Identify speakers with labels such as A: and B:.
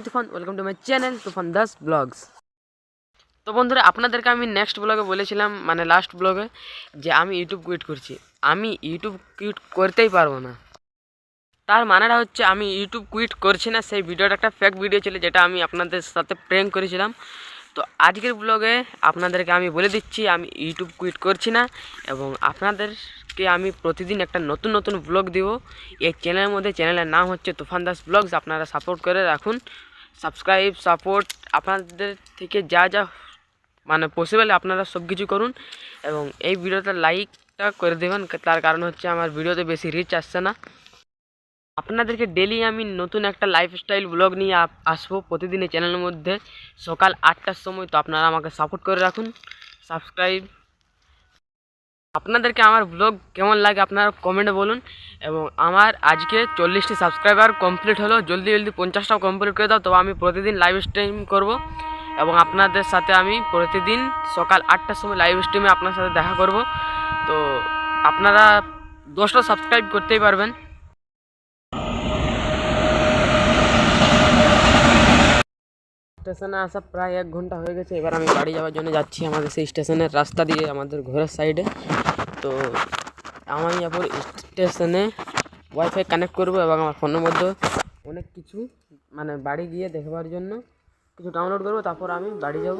A: Toofan, welcome to my channel Tufan Das vlogs. তো বন্ধুরা, আপনাদেরকে আমি নেক্সট ব্লগে বলেছিলাম, মানে লাস্ট ব্লগে, যে আমি ইউটিউব কুইট করছি। আমি ইউটিউব কুইট করতেই পারবো না। তার মানেটা হচ্ছে আমি ইউটিউব কুইট করছি না। সেই ভিডিওটা একটা ফেক ভিডিও ছিল, যেটা আমি আপনাদের সাথে প্র্যাঙ্ক করেছিলাম। তো আজকের ব্লগে আপনাদেরকে আমি বলে দিচ্ছি আমি ইউটিউব কুইট করছি না, এবং আপনাদেরকে আমি প্রতিদিন একটা নতুন নতুন ব্লগ দিব এই চ্যানেলের মধ্যে। চ্যানেলের নাম হচ্ছে তুফান দাস ব্লগস। আপনারা সাপোর্ট করে রাখুন, সাবস্ক্রাইব, সাপোর্ট, আপনাদের থেকে যা যা মানে পসিবল আপনারা সব কিছু করুন, এবং এই ভিডিওটা লাইকটা করে দেবেন। তার কারণ হচ্ছে আমার ভিডিওতে বেশি রিচ আসছে না। আপনাদেরকে ডেলি আমি নতুন একটা লাইফস্টাইল ব্লগ নিয়ে আসবো প্রতিদিন এই চ্যানেলের মধ্যে সকাল 8টার সময়। তো আপনারা আমাকে সাপোর্ট করে রাখুন, সাবস্ক্রাইব। আপনাদেরকে আমার ব্লগ কেমন লাগে আপনারা কমেন্টে বলুন। এবং আমার আজকে 40টি সাবস্ক্রাইবার কমপ্লিট হলো। জলদি জলদি 50টাও কমপ্লিট করে দাও, তবে আমি প্রতিদিন লাইভ স্ট্রিম করব, এবং আপনাদের সাথে আমি প্রতিদিন সকাল 8টার সময় লাইভ স্ট্রিমে আপনার সাথে দেখা করব। তো আপনারা 10টা সাবস্ক্রাইব করতেই পারবেন। স্টেশনে আসা প্রায় 1 ঘন্টা হয়ে গেছে। এবার আমি বাড়ি যাওয়ার জন্য যাচ্ছি, আমাদের সেই স্টেশনের রাস্তা দিয়ে, আমাদের ঘরের সাইডে। তো আমি এরপর স্টেশনে ওয়াইফাই কানেক্ট করব, এবং আমার ফোনের মধ্যে অনেক কিছু মানে বাড়ি গিয়ে দেখবার জন্য কিছু ডাউনলোড করব, তারপর আমি বাড়ি যাব।